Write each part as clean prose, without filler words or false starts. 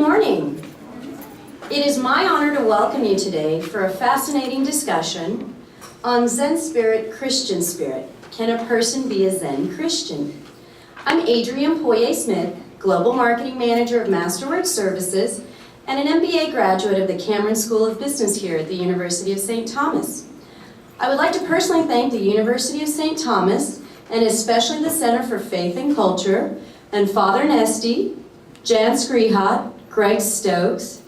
morning. It is my honor to welcome you today for a fascinating discussion on Zen spirit, Christian spirit. Can a person be a Zen Christian? I'm Adrienne Poirier-Smith, Global Marketing Manager of Masterworks Services and an MBA graduate of the Cameron School of Business here at the University of St. Thomas. I would like to personally thank the University of St. Thomas and especially the Center for Faith and Culture and Father Nesty, Jan Skrihat, Greg Stokes,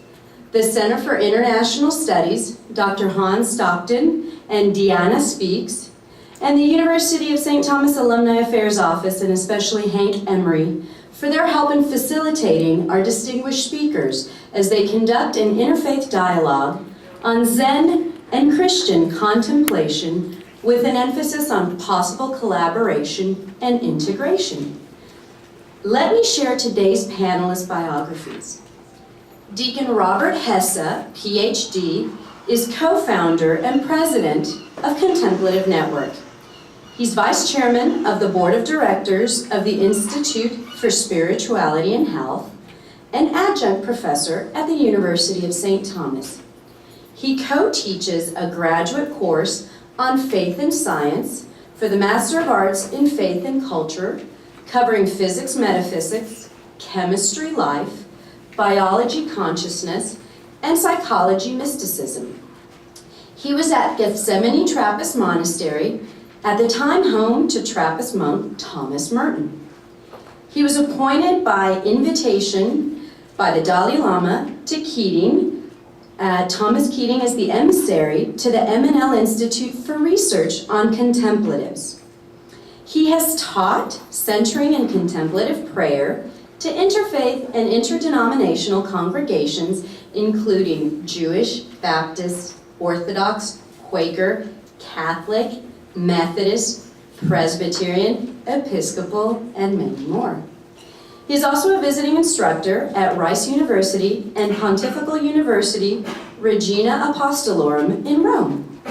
the Center for International Studies, Dr. Hans Stockton and Deanna Speaks, and the University of St. Thomas Alumni Affairs Office and especially Hank Emery for their help in facilitating our distinguished speakers as they conduct an interfaith dialogue on Zen and Christian contemplation with an emphasis on possible collaboration and integration. Let me share today's panelist biographies. Deacon Robert Hesse, PhD, is co-founder and president of Contemplative Network. He's vice chairman of the board of directors of the Institute for Spirituality and Health and adjunct professor at the University of St. Thomas. He co-teaches a graduate course on faith and science for the Master of Arts in Faith and Culture, covering physics, metaphysics, chemistry, life, biology, consciousness, and psychology, mysticism. He was at Gethsemane Trappist Monastery, at the time home to Trappist monk Thomas Merton. He was appointed by invitation by the Dalai Lama to Keating, Thomas Keating as the emissary to the M&L Institute for Research on Contemplatives. He has taught centering and contemplative prayer to interfaith and interdenominational congregations, including Jewish, Baptist, Orthodox, Quaker, Catholic, Methodist, Presbyterian, Episcopal, and many more. He is also a visiting instructor at Rice University and Pontifical University Regina Apostolorum in Rome.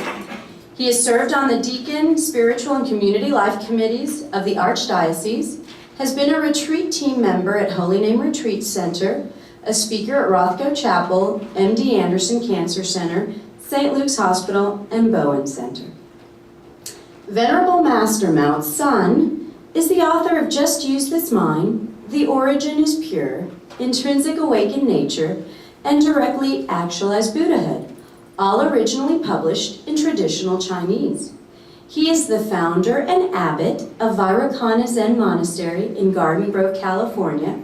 He has served on the Deacon, Spiritual and Community Life Committees of the Archdiocese, has been a retreat team member at Holy Name Retreat Center, a speaker at Rothko Chapel, MD Anderson Cancer Center, St. Luke's Hospital, and Bowen Center. Venerable Master Miao Tsan is the author of Just Use This Mind, The Origin is Pure, Intrinsic Awakened Nature, and Directly Actualized Buddhahood, all originally published in traditional Chinese. He is the founder and abbot of Vairocana Zen Monastery in Garden Grove, California,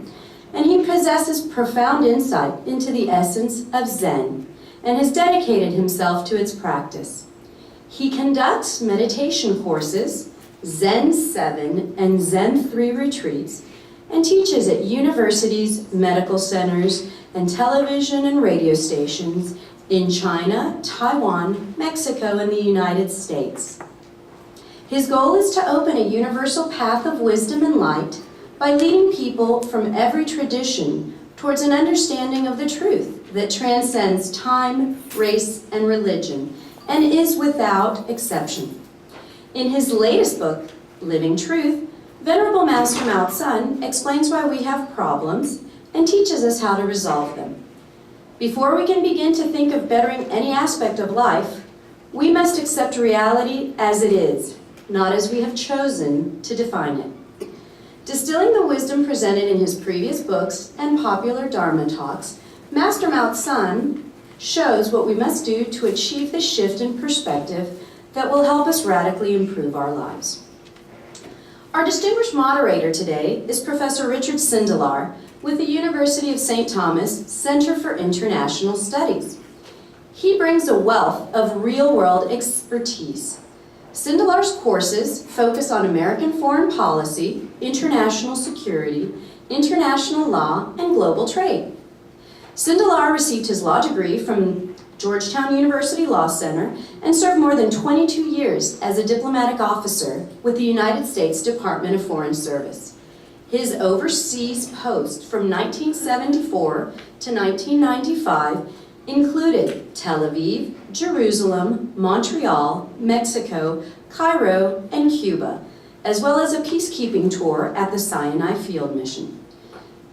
and he possesses profound insight into the essence of Zen and has dedicated himself to its practice. He conducts meditation courses, Zen 7 and Zen 3 retreats, and teaches at universities, medical centers, and television and radio stations in China, Taiwan, Mexico, and the United States. His goal is to open a universal path of wisdom and light by leading people from every tradition towards an understanding of the truth that transcends time, race, and religion, and is without exception. In his latest book, Living Truth, Venerable Master Miao Tsan explains why we have problems and teaches us how to resolve them. Before we can begin to think of bettering any aspect of life, we must accept reality as it is, not as we have chosen to define it. Distilling the wisdom presented in his previous books and popular Dharma talks, Master Miao Tsan shows what we must do to achieve the shift in perspective that will help us radically improve our lives. Our distinguished moderator today is Professor Richard Sindelar with the University of St. Thomas Center for International Studies. He brings a wealth of real-world expertise. Sindelar's courses focus on American foreign policy, international security, international law, and global trade. Sindelar received his law degree from Georgetown University Law Center and served more than 22 years as a diplomatic officer with the United States Department of Foreign Service. His overseas post from 1974 to 1995 included Tel Aviv, Jerusalem, Montreal, Mexico, Cairo, and Cuba, as well as a peacekeeping tour at the Sinai Field Mission.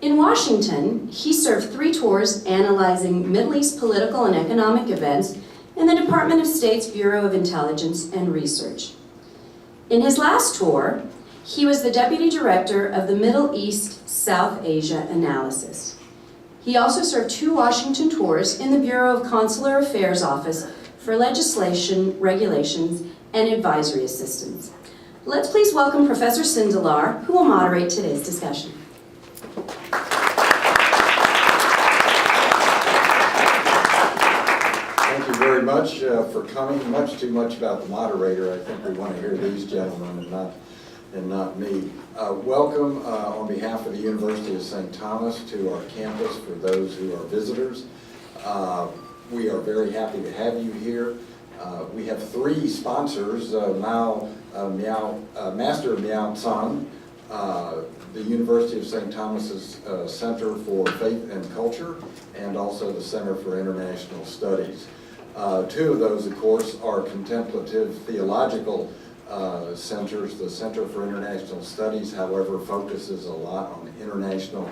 In Washington, he served 3 tours analyzing Middle East political and economic events in the Department of State's Bureau of Intelligence and Research. In his last tour, he was the Deputy Director of the Middle East South Asia Analysis. He also served 2 Washington tours in the Bureau of Consular Affairs Office for legislation, regulations, and advisory assistance. Let's please welcome Professor Sindelar, who will moderate today's discussion. Thank you very much for coming. Much too much about the moderator. I think we want to hear these gentlemen and not me. Welcome on behalf of the University of St. Thomas to our campus for those who are visitors. We are very happy to have you here. We have 3 sponsors, Miao, Master Miao Tsan, the University of St. Thomas's Center for Faith and Culture, and also the Center for International Studies. 2 of those, of course, are contemplative theological centers. The Center for International Studies, however, focuses a lot on international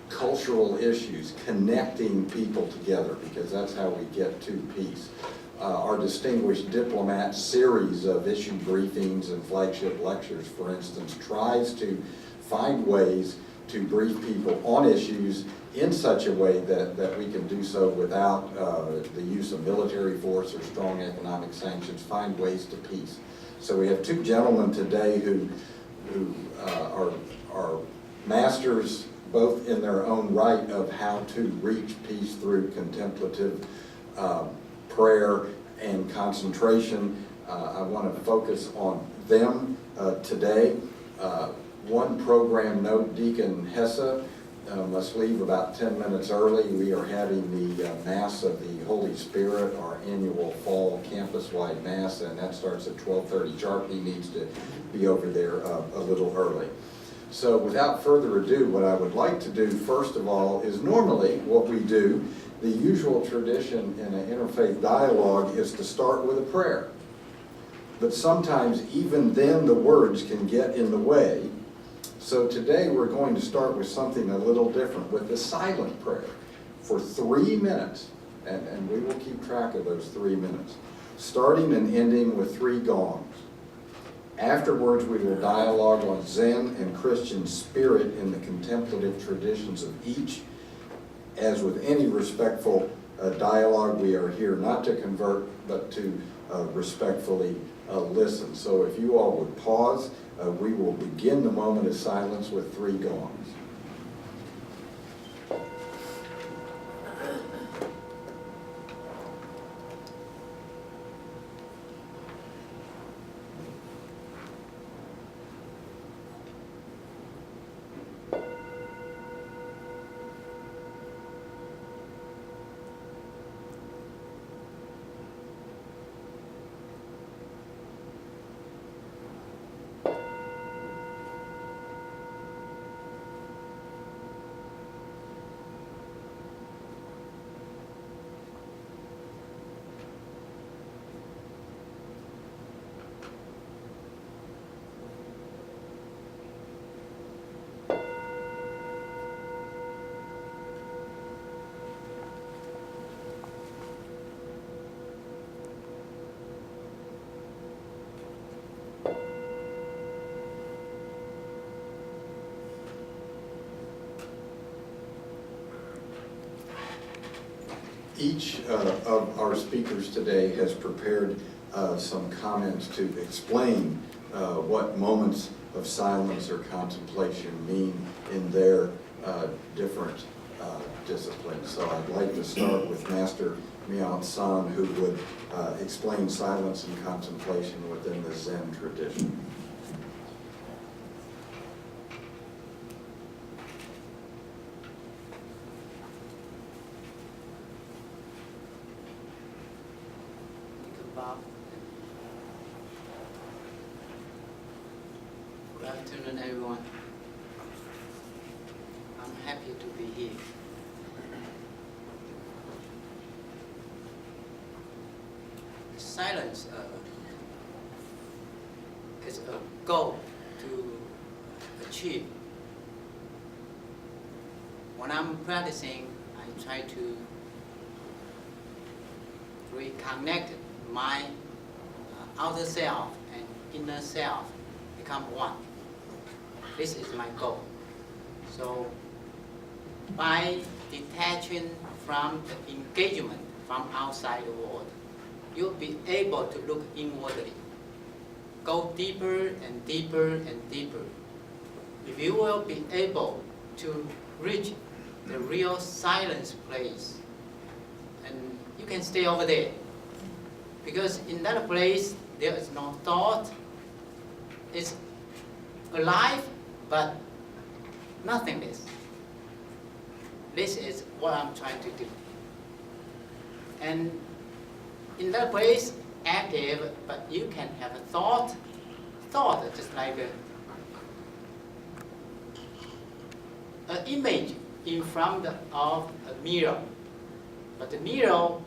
cultural issues, connecting people together, because that's how we get to peace. Our Distinguished Diplomat series of issue briefings and flagship lectures, for instance, tries to find ways to brief people on issues in such a way that we can do so without the use of military force or strong economic sanctions, find ways to peace. So we have 2 gentlemen today who are masters both in their own right of how to reach peace through contemplative prayer and concentration. I want to focus on them today. One program note, Deacon Hesse must leave about 10 minutes early. We are having the Mass of the Holy Spirit, our annual fall campus-wide Mass, and that starts at 12:30 sharp. He needs to be over there a little early. So without further ado, what I would like to do, first of all, is normally what we do, the usual tradition in an interfaith dialogue is to start with a prayer. But sometimes even then the words can get in the way. So today we're going to start with something a little different, with the silent prayer for 3 minutes. And we will keep track of those 3 minutes, starting and ending with 3 gongs. Afterwards, we will dialogue on Zen and Christian spirit in the contemplative traditions of each. As with any respectful dialogue, we are here not to convert, but to respectfully listen. So if you all would pause, we will begin the moment of silence with 3 gongs. Each of our speakers today has prepared some comments to explain what moments of silence or contemplation mean in their different disciplines. So I'd like to start with Master Miao Tsan, who would explain silence and contemplation within the Zen tradition. Good afternoon, everyone. I'm happy to be here. Silence is a goal to achieve when I'm practicing, I try to reconnect my outer self and inner self become one. This is my goal. So by detaching from the engagement from outside the world, you'll be able to look inwardly, go deeper and deeper and deeper. If you will be able to reach the real silence place, and you can stay over there, because in that place there is no thought. It's alive but nothingness. This is what I'm trying to do. And in that place, active, but you can have a thought just like an image in front of a mirror. But the mirror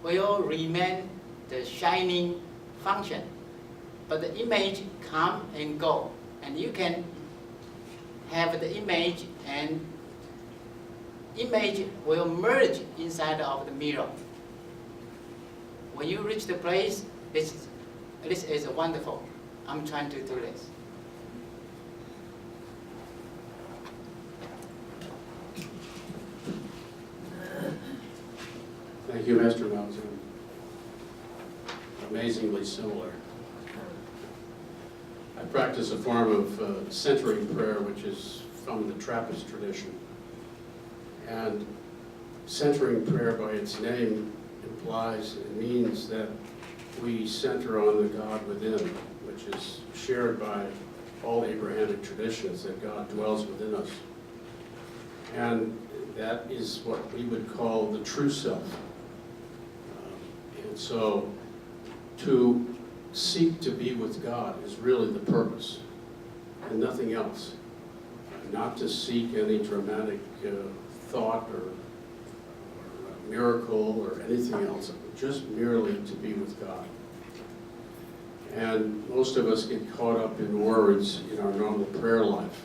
will remain the shining function. But the image come and go. And you can have the image, and image will merge inside of the mirror. When you reach the place, this is wonderful. I'm trying to do this. Thank you, Master Miao. Amazingly similar. I practice a form of centering prayer, which is from the Trappist tradition. And centering prayer by its name implies and means that we center on the God within, which is shared by all Abrahamic traditions, that God dwells within us. And that is what we would call the true self. And so to seek to be with God is really the purpose and nothing else. Not to seek any dramatic thought or miracle or anything else, just merely to be with God. And most of us get caught up in words in our normal prayer life.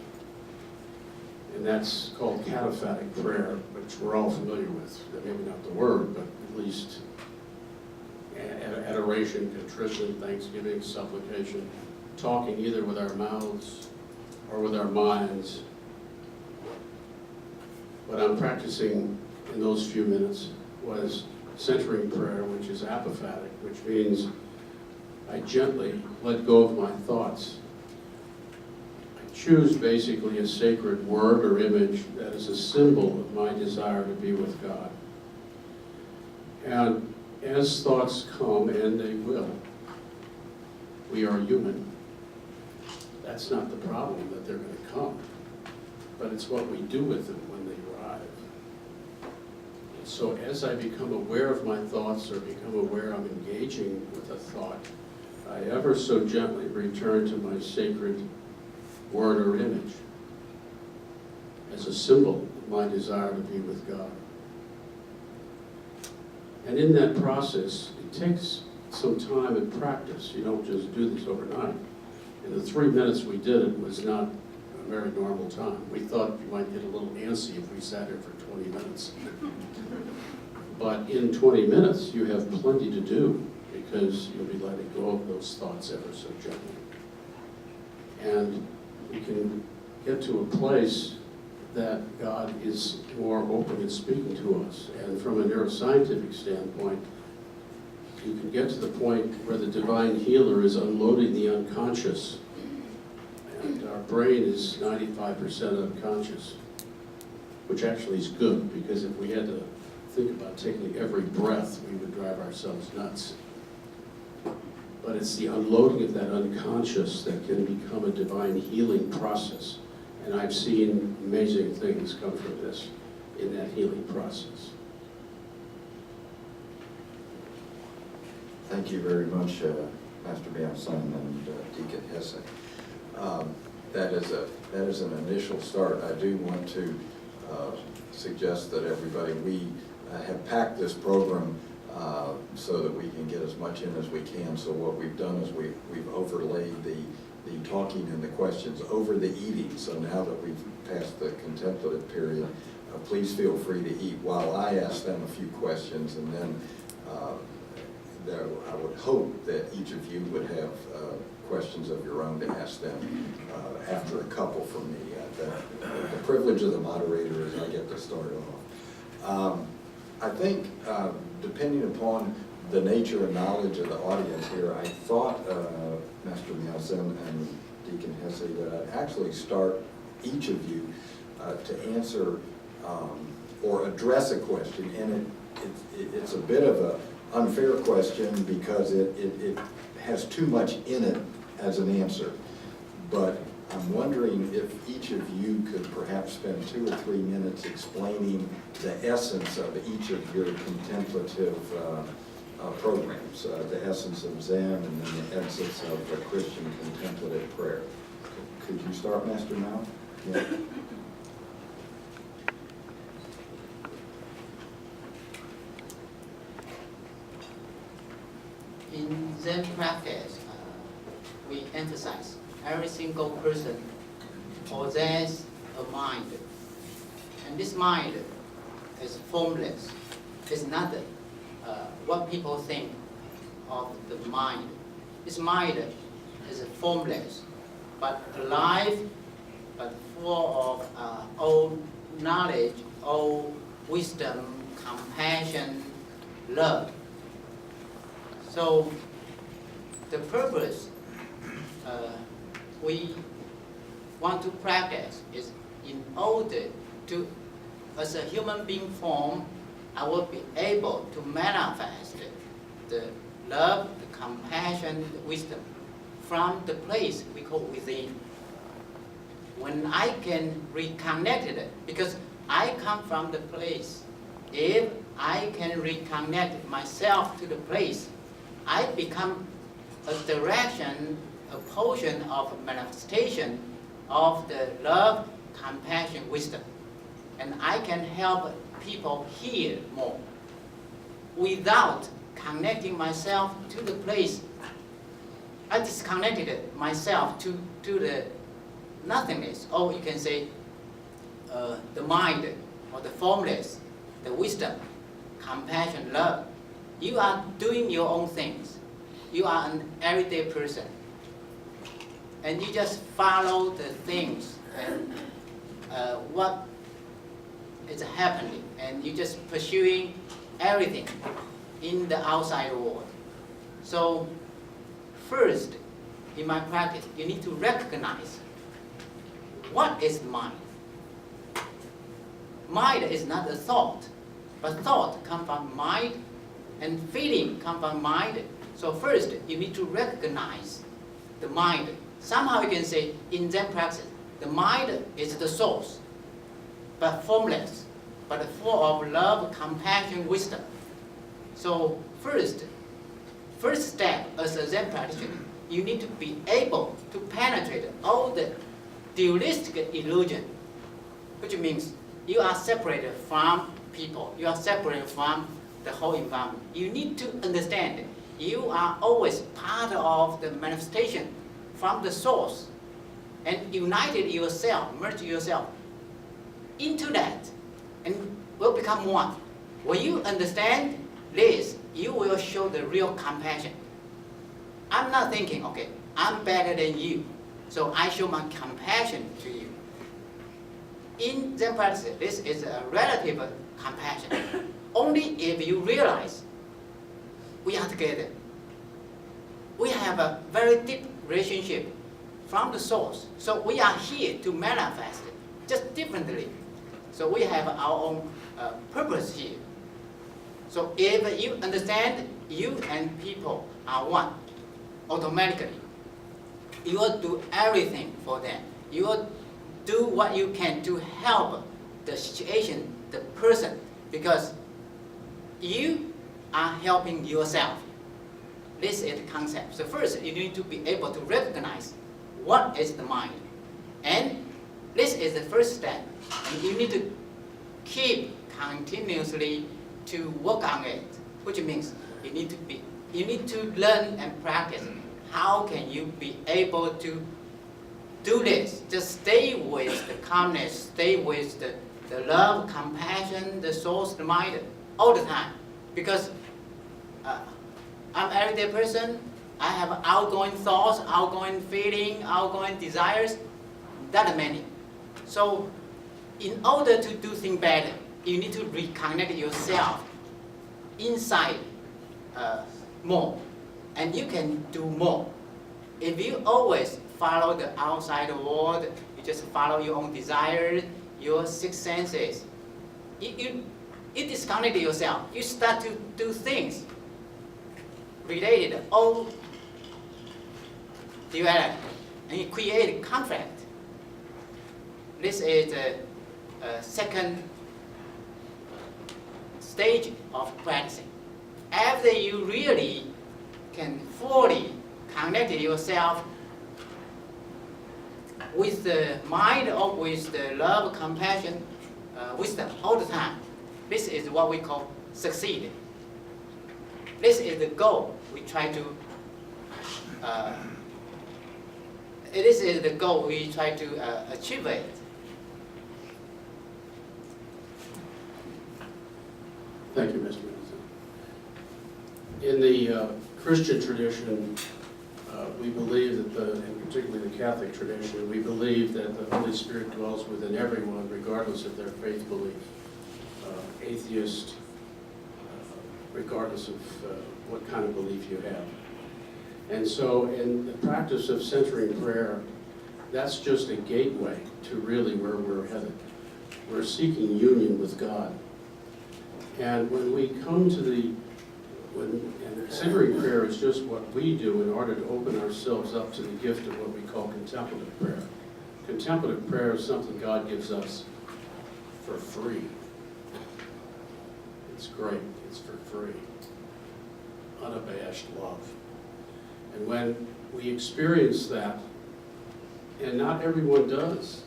And that's called cataphatic prayer, which we're all familiar with. Maybe not the word, but at least adoration, contrition, thanksgiving, supplication, talking either with our mouths or with our minds. What I'm practicing in those few minutes was centering prayer, which is apophatic, which means I gently let go of my thoughts. I choose basically a sacred word or image that is a symbol of my desire to be with God. And as thoughts come, and they will, we are human. That's not the problem, that they're going to come, but it's what we do with them when they arrive. And so as I become aware of my thoughts or become aware I'm engaging with a thought, I ever so gently return to my sacred word or image as a symbol of my desire to be with God. And in that process, it takes some time and practice. You don't just do this overnight. In the 3 minutes we did it was not a very normal time. We thought you might get a little antsy if we sat here for 20 minutes. But in 20 minutes, you have plenty to do because you'll be letting go of those thoughts ever so gently. And we can get to a place that God is more open in speaking to us. And from a neuroscientific standpoint, you can get to the point where the divine healer is unloading the unconscious. And our brain is 95% unconscious, which actually is good, because if we had to think about taking every breath, we would drive ourselves nuts. But it's the unloading of that unconscious that can become a divine healing process. And I've seen amazing things come from this in that healing process. Thank you very much, Master Miao and Deacon Hesse. That is an initial start. I do want to suggest that everybody, we have packed this program so that we can get as much in as we can. So what we've done is we've overlaid the the talking and the questions over the eating. So now that we've passed the contemplative period, please feel free to eat while I ask them a few questions, and then I would hope that each of you would have questions of your own to ask them after a couple from me. The privilege of the moderator is I get to start off. I think, depending upon the nature and knowledge of the audience here, I thought, Master Miao and Deacon Hesse, that I'd actually start each of you to answer or address a question. And it's a bit of an unfair question because it has too much in it as an answer. But I'm wondering if each of you could perhaps spend 2 or 3 minutes explaining the essence of each of your contemplative programs, the essence of Zen and then the essence of the Christian contemplative prayer. Could you start, Master Miao? Yeah. In Zen practice, we emphasize every single person possesses a mind. And this mind is formless. It's not what people think of the mind. This mind is formless, but alive, but full of old knowledge, old wisdom, compassion, love. So the purpose we want to practice is in order to, as a human being form, I will be able to manifest the love, the compassion, the wisdom from the place we call within. When I can reconnect it, because I come from the place, if I can reconnect myself to the place, I become a direction, a portion of manifestation of the love, compassion, wisdom. And I can help people hear more. Without connecting myself to the place, I disconnected myself to the nothingness. Or you can say the mind, or the formless, the wisdom, compassion, love. You are doing your own things. You are an everyday person. And you just follow the things and what is happening. And you just pursuing everything in the outside world. So first, in my practice, you need to recognize what is mind. Mind is not a thought, but thought comes from mind, and feeling comes from mind. So first, you need to recognize the mind. Somehow you can say, in Zen practice, the mind is the source, but formless, but full of love, compassion, wisdom. So first step as a Zen practitioner, you need to be able to penetrate all the dualistic illusion, which means you are separated from people, you are separated from the whole environment. You need to understand you are always part of the manifestation from the source, and united yourself, merge yourself into that, and will become one. When you understand this, you will show the real compassion. I'm not thinking, okay, I'm better than you, so I show my compassion to you. In Zen practice, this is a relative compassion. Only if you realize we are together. We have a very deep relationship from the source. So we are here to manifest it, just differently. So we have our own purpose here. So if you understand you and people are one, automatically, you will do everything for them. You will do what you can to help the situation, the person, because you are helping yourself. This is the concept. So first, you need to be able to recognize what is the mind. And this is the first step. And you need to keep continuously to work on it, which means you need to learn and practice how can you be able to do this? Just stay with the calmness, stay with the love, compassion, the source, the mind, all the time. Because I'm an everyday person. I have outgoing thoughts, outgoing feeling, outgoing desires. That are many. So in order to do things better, you need to reconnect yourself inside more. And you can do more. If you always follow the outside world, you just follow your own desires, your six senses, you disconnect yourself. You start to do things related, all develop, and you create conflict. This is the second stage of practicing. After you really can fully connect yourself with the mind or with the love, compassion, wisdom all the time. This is what we call succeed. This is the goal we try to. This is the goal we try to achieve it. Thank you, Mr. Middleton. In the Christian tradition, we believe that and particularly the Catholic tradition, we believe that the Holy Spirit dwells within everyone, regardless of their faith belief. Atheist, regardless of what kind of belief you have. And so in the practice of centering prayer, that's just a gateway to really where we're headed. We're seeking union with God. And when we come to and centering prayer is just what we do in order to open ourselves up to the gift of what we call contemplative prayer. Contemplative prayer is something God gives us for free. It's great. It's for free. Unabashed love. And when we experience that, and not everyone does,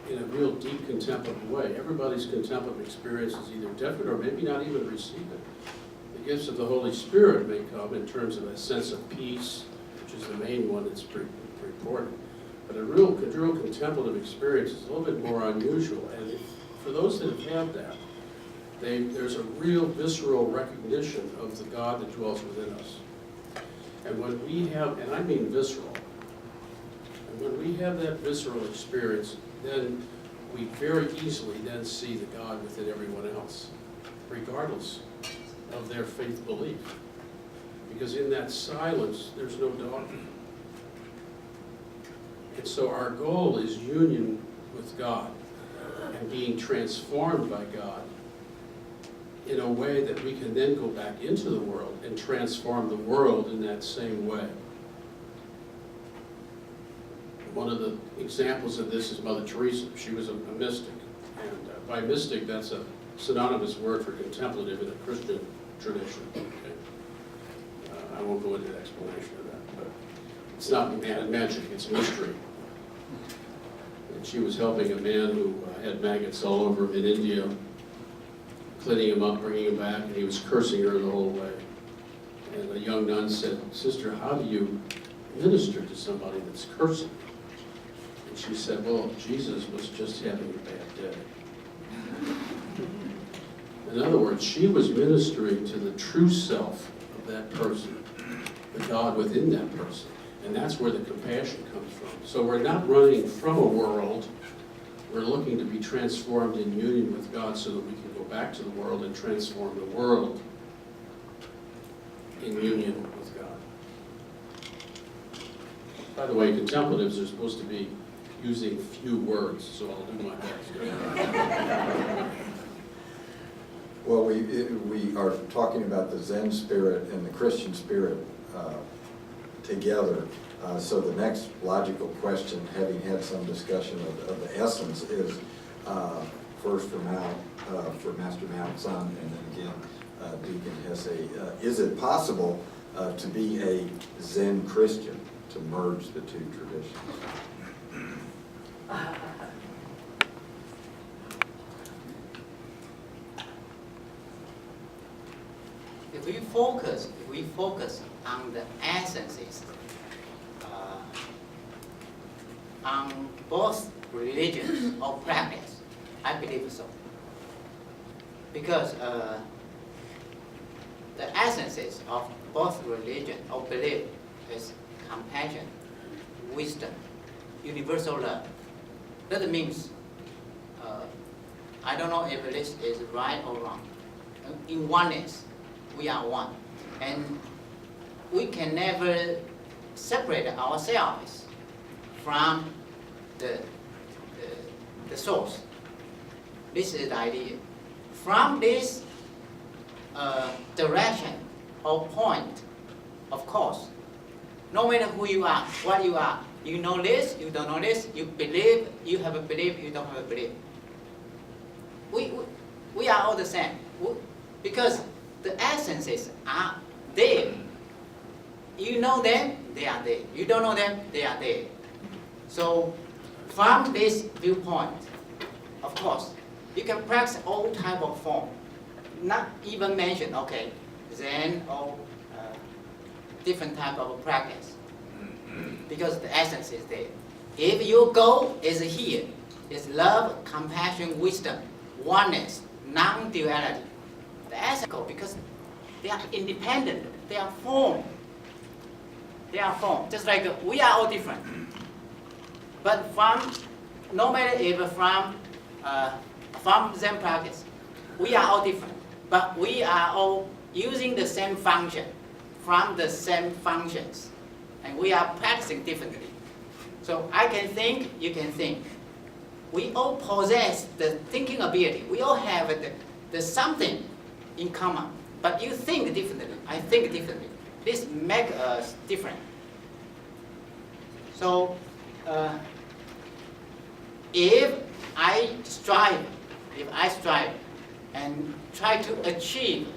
in a real deep contemplative way. Everybody's contemplative experience is either different or maybe not even receive it. The gifts of the Holy Spirit may come in terms of a sense of peace, which is the main one that's pretty important. But a real contemplative experience is a little bit more unusual. And for those that have had that, there's a real visceral recognition of the God that dwells within us. And when we have, and I mean visceral, and when we have that visceral experience, then we very easily then see the God within everyone else, regardless of their faith belief. Because in that silence, there's no dogma. And so our goal is union with God and being transformed by God in a way that we can then go back into the world and transform the world in that same way. One of the examples of this is Mother Teresa. She was a mystic. And by mystic, that's a synonymous word for contemplative in the Christian tradition. Okay? I won't go into the explanation of that, but it's not magic, it's mystery. And she was helping a man who had maggots all over him in India, cleaning him up, bringing him back, and he was cursing her the whole way. And a young nun said, "Sister, how do you minister to somebody that's cursing?" And she said, "Well, Jesus was just having a bad day." In other words, she was ministering to the true self of that person, the God within that person. And that's where the compassion comes from. So we're not running from a world. We're looking to be transformed in union with God so that we can go back to the world and transform the world in union with God. By the way, contemplatives are supposed to be using few words, so I'll do my best. Well, we are talking about the Zen spirit and the Christian spirit together. So the next logical question, having had some discussion of the essence, is first for Master Miao, Tsan, and then again Deacon Hesse. Is it possible to be a Zen Christian, to merge the two traditions? If we focus on the essences, on both religions or practice? I believe so. Because the essences of both religion or belief is compassion, wisdom, universal love. That means, I don't know if this is right or wrong. In oneness, we are one. And we can never separate ourselves from the source. This is the idea. From this direction or point, of course, no matter who you are, what you are, you know this, you don't know this, you believe, you have a belief, you don't have a belief. We are all the same. Because the essences are there. You know them, they are there. You don't know them, they are there. So from this viewpoint, of course, you can practice all type of form. Not even mention, okay, Zen or different type of practice. Because the essence is there. If your goal is here, is love, compassion, wisdom, oneness, non-duality. The essence goal, because they are independent, they are form. They are form, just like we are all different. But no matter if from Zen practice, we are all different. But we are all using the same function, from the same functions. And we are practicing differently. So I can think, you can think. We all possess the thinking ability. We all have the something in common. But you think differently, I think differently. This makes us different. So if I strive and try to achieve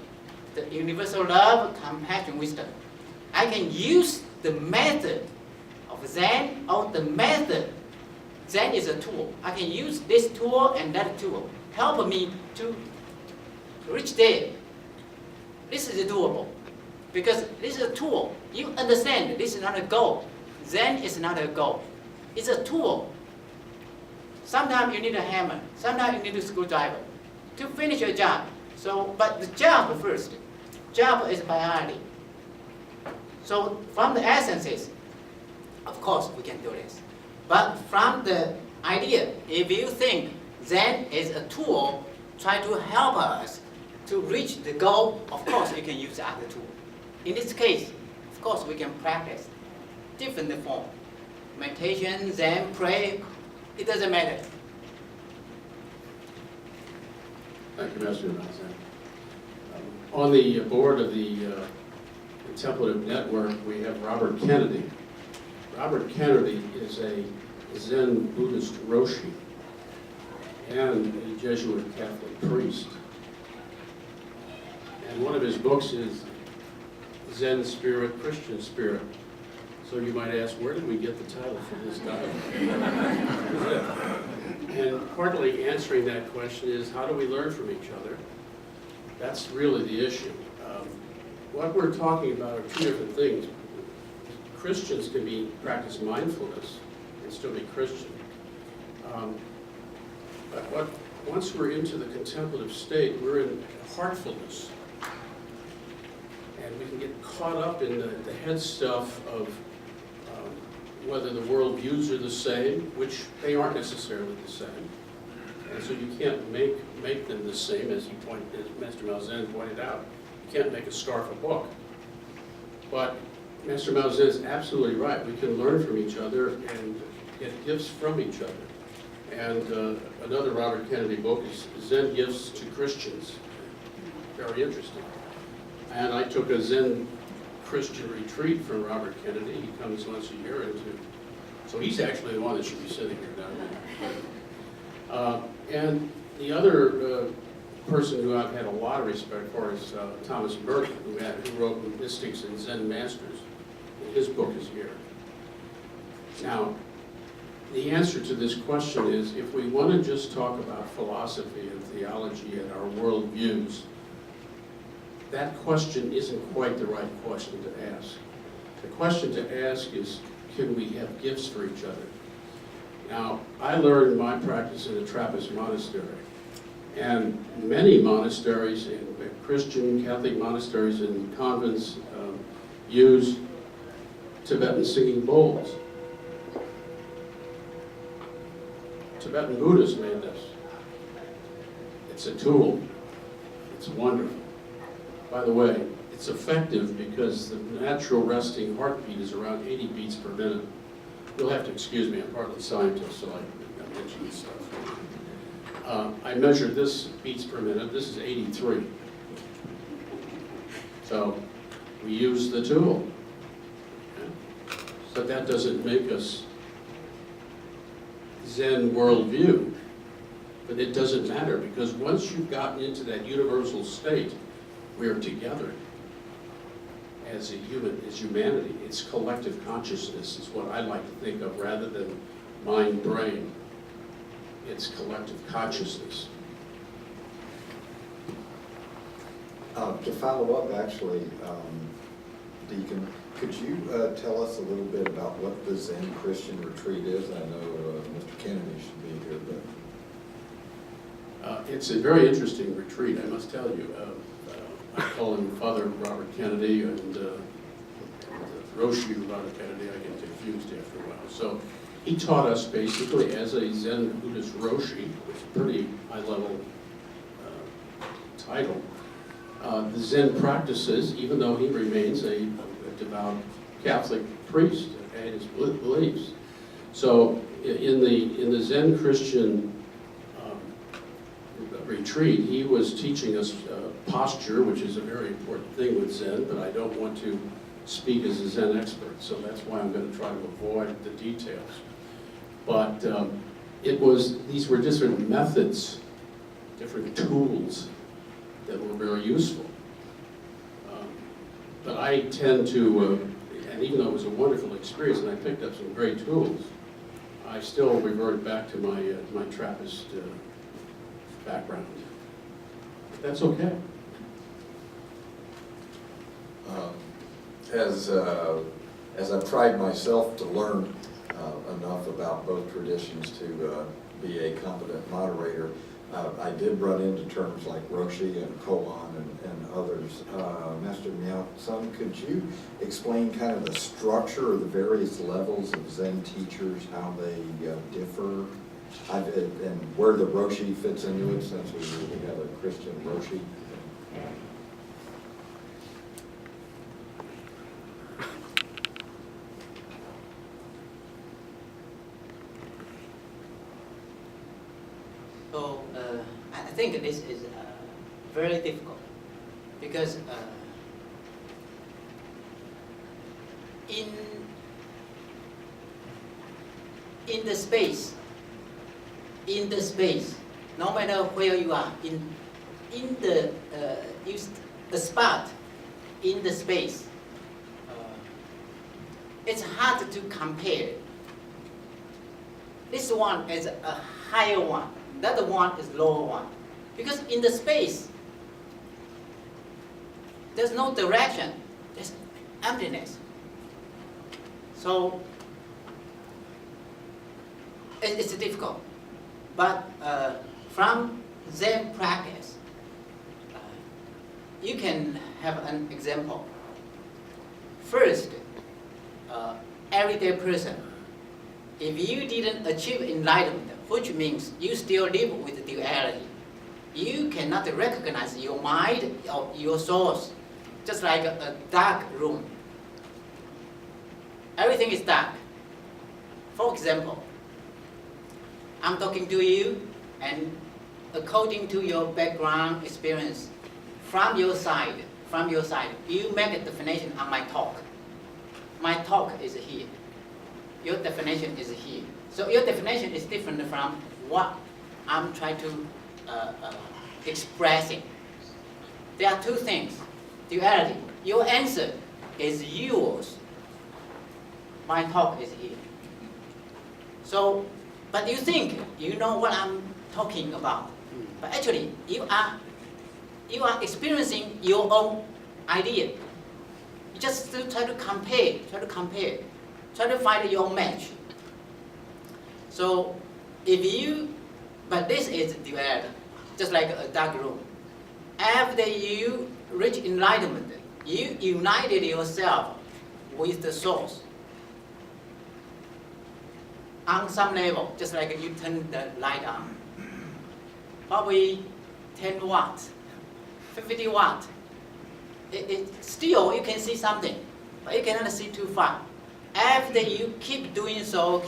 the universal love, compassion, wisdom, I can use the method of Zen or the method. Zen is a tool. I can use this tool and that tool. Help me to reach there. This is doable. Because this is a tool. You understand this is not a goal. Zen is not a goal. It's a tool. Sometimes you need a hammer. Sometimes you need a screwdriver to finish your job. So, but the job first. Job is priority. So from the essences, of course we can do this. But from the idea, if you think Zen is a tool, try to help us to reach the goal, of course you can use the other tool. In this case, of course we can practice different form. Meditation, Zen, pray, it doesn't matter. Thank you, Master Zen. On the board of the Contemplative Network, we have Robert Kennedy. Robert Kennedy is a Zen Buddhist Roshi and a Jesuit Catholic priest. And one of his books is Zen Spirit, Christian Spirit. So you might ask, where did we get the title for this dialogue? And partly answering that question is, how do we learn from each other? That's really the issue. What we're talking about are two different things. Christians can practice mindfulness and still be Christian. But once we're into the contemplative state, we're in heartfulness. And we can get caught up in the head stuff of whether the world views are the same, which they aren't necessarily the same. And so you can't make them the same, as Master Miao Zen pointed out. You can't make a scarf a book. But Master Miao Zen is absolutely right. We can learn from each other and get gifts from each other. And another Robert Kennedy book is Zen Gifts to Christians. Very interesting. And I took a Zen Christian retreat from Robert Kennedy. He comes once a year so he's actually the one that should be sitting here now. And the other person who I've had a lot of respect for is Thomas Merton, who wrote Mystics and Zen Masters. His book is here. Now, the answer to this question is, if we want to just talk about philosophy and theology and our worldviews, that question isn't quite the right question to ask. The question to ask is, can we have gifts for each other? Now, I learned my practice in a Trappist monastery, and many monasteries, Christian, Catholic monasteries and convents use Tibetan singing bowls. Tibetan Buddhists made this. It's a tool. It's wonderful. By the way, it's effective because the natural resting heartbeat is around 80 beats per minute. You'll have to excuse me, I'm partly scientist, so I mention this stuff. I measured this beats per minute, this is 83. So we use the tool. Okay? But that doesn't make us Zen worldview. But it doesn't matter, because once you've gotten into that universal state, we're together as humanity. It's collective consciousness is what I like to think of rather than mind-brain. It's collective consciousness. To follow up, actually, Deacon, could you tell us a little bit about what the Zen-Christian retreat is? I know Mr. Kennedy should be here, but... It's a very interesting retreat, I must tell you. I call him Father Robert Kennedy and Roshi Robert Kennedy. I get confused after a while. So he taught us basically as a Zen Buddhist Roshi, which is a pretty high-level title, the Zen practices, even though he remains a devout Catholic priest and his beliefs. So in the Zen-Christian retreat, he was teaching us posture, which is a very important thing with Zen, but I don't want to speak as a Zen expert, so that's why I'm going to try to avoid the details. But these were different methods, different tools that were very useful. But I tend to, and even though it was a wonderful experience and I picked up some great tools, I still revert back to my Trappist background. But that's okay. As I've tried myself to learn enough about both traditions to be a competent moderator, I did run into terms like Roshi and Koan and others. Master Miao, Tsan, could you explain kind of the structure of the various levels of Zen teachers, how they differ, and where the Roshi fits into it, since we have a Christian Roshi? So I think this is very difficult because in the space, no matter where you are, in the spot in the space, it's hard to compare. This one is a higher one. The other one is lower one. Because in the space, there's no direction. There's emptiness. So it's difficult. But from Zen practice, you can have an example. First, everyday person, if you didn't achieve enlightenment, which means you still live with duality, you cannot recognize your mind or your source, just like a dark room. Everything is dark. For example, I'm talking to you, and according to your background experience, from your side, you make a definition on my talk. My talk is here. Your definition is here. So your definition is different from what I'm trying to expressing. There are two things. Duality. Your answer is yours. My talk is here. So, but you think you know what I'm talking about. But actually, you are experiencing your own idea. You just still try to compare, try to find your match. So but this is duality, just like a dark room. After you reach enlightenment, you united yourself with the source. On some level, just like you turn the light on, probably 10 watts, 50 watts. Still, you can see something, but you cannot see too far. After you keep doing so,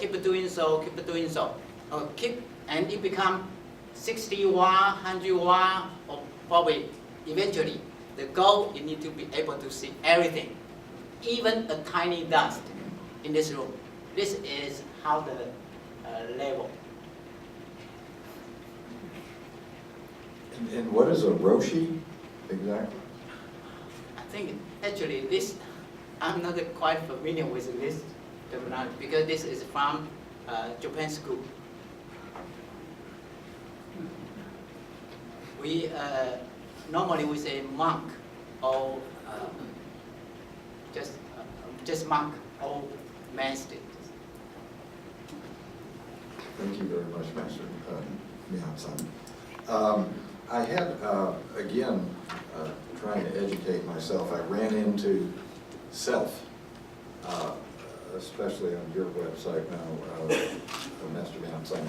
and you become 60 watt, 100 watt, or probably eventually, the goal, you need to be able to see everything, even a tiny dust in this room. This is how the level. And what is a Roshi exactly? I think actually this, I'm not quite familiar with this terminology because this is from Japan school. We normally we say monk or just monk or master. Thank you very much, Master Miao-san. I had, again, trying to educate myself, I ran into self, especially on your website now, Master Miao-san.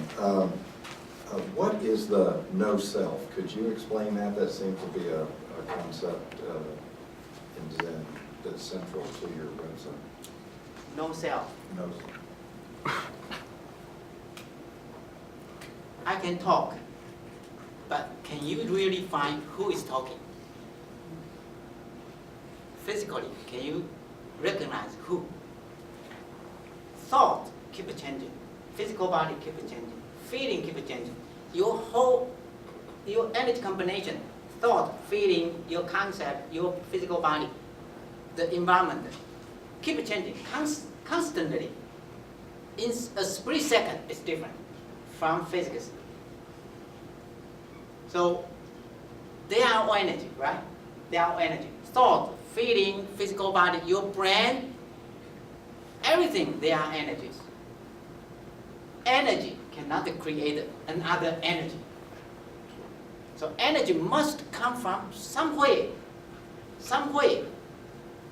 What is the no self? Could you explain that? That seems to be a concept in Zen that's central to your website. No self. No. I can talk, but can you really find who is talking? Physically, can you recognize who? Thought keep changing, physical body keep changing, feeling keep changing. Your energy combination, thought, feeling, your concept, your physical body, the environment, keep changing constantly. In a split second, it's different from physics. So they are all energy, right? They are all energy. Thought, feeling, physical body, your brain, everything, they are energies. Energy cannot create another energy. So energy must come from somewhere.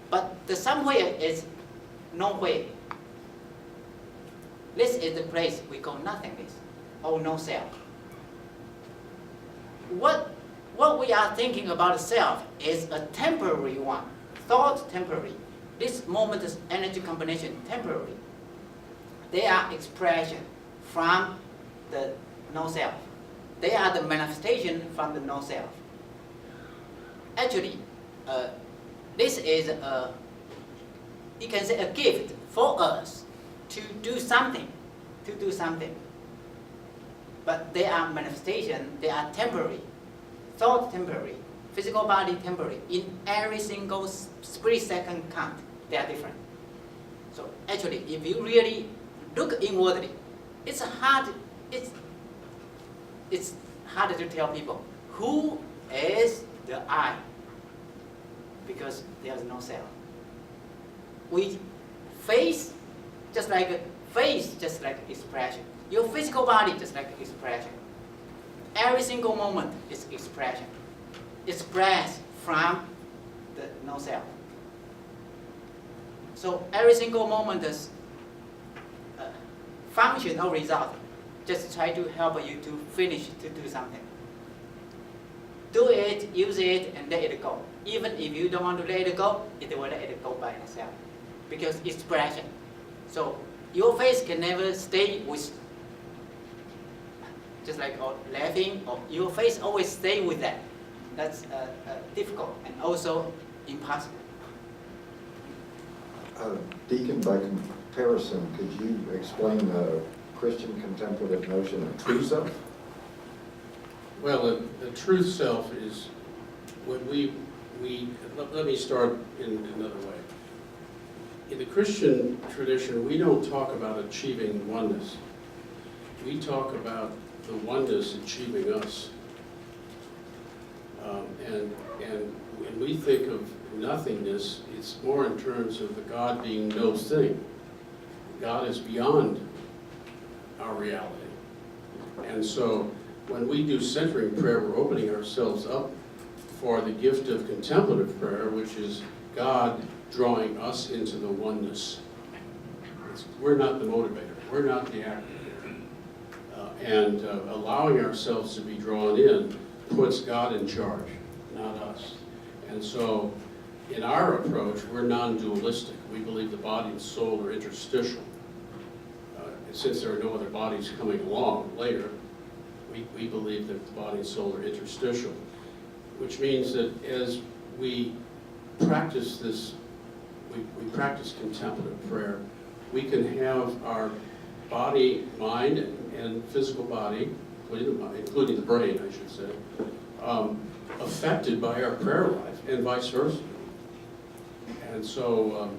But the somewhere is nowhere. This is the place we call nothingness, or no self. What we are thinking about self is a temporary one. Thought temporary. This moment is energy combination temporary. They are expression from the no self. They are the manifestation from the no self. Actually, this is you can say a gift for us to do something. But they are manifestation, they are temporary. Thought temporary, physical body temporary. In every single split second count, they are different. So actually, if you really look inwardly, it's hard to tell people who is the I, because there's no self. We face just like expression. Your physical body just like expression. Every single moment is expression. Expressed from the no self. So every single moment is function or result. Just try to help you to finish to do something. Do it, use it, and let it go. Even if you don't want to let it go, it will let it go by itself. Because expression. So your face can never stay with, just like laughing, or your face always stay with that. That's difficult and also impossible. Deacon, by comparison, could you explain the Christian contemplative notion of true self? Well, the true self is when let me start in another way. In the Christian tradition, we don't talk about achieving oneness. We talk about the oneness achieving us. And when we think of nothingness, it's more in terms of the God being no thing. God is beyond our our reality. And so when we do centering prayer, we're opening ourselves up for the gift of contemplative prayer, which is God drawing us into the oneness. We're not the motivator. We're not the actor here. Allowing ourselves to be drawn in puts God in charge, not us. And so in our approach, we're non-dualistic. We believe the body and soul are interstitial. And since there are no other bodies coming along later, we believe that the body and soul are interstitial, which means that as we practice this, we practice contemplative prayer, we can have our body, mind, and physical body, including the brain, I should say, affected by our prayer life, and vice versa. And so,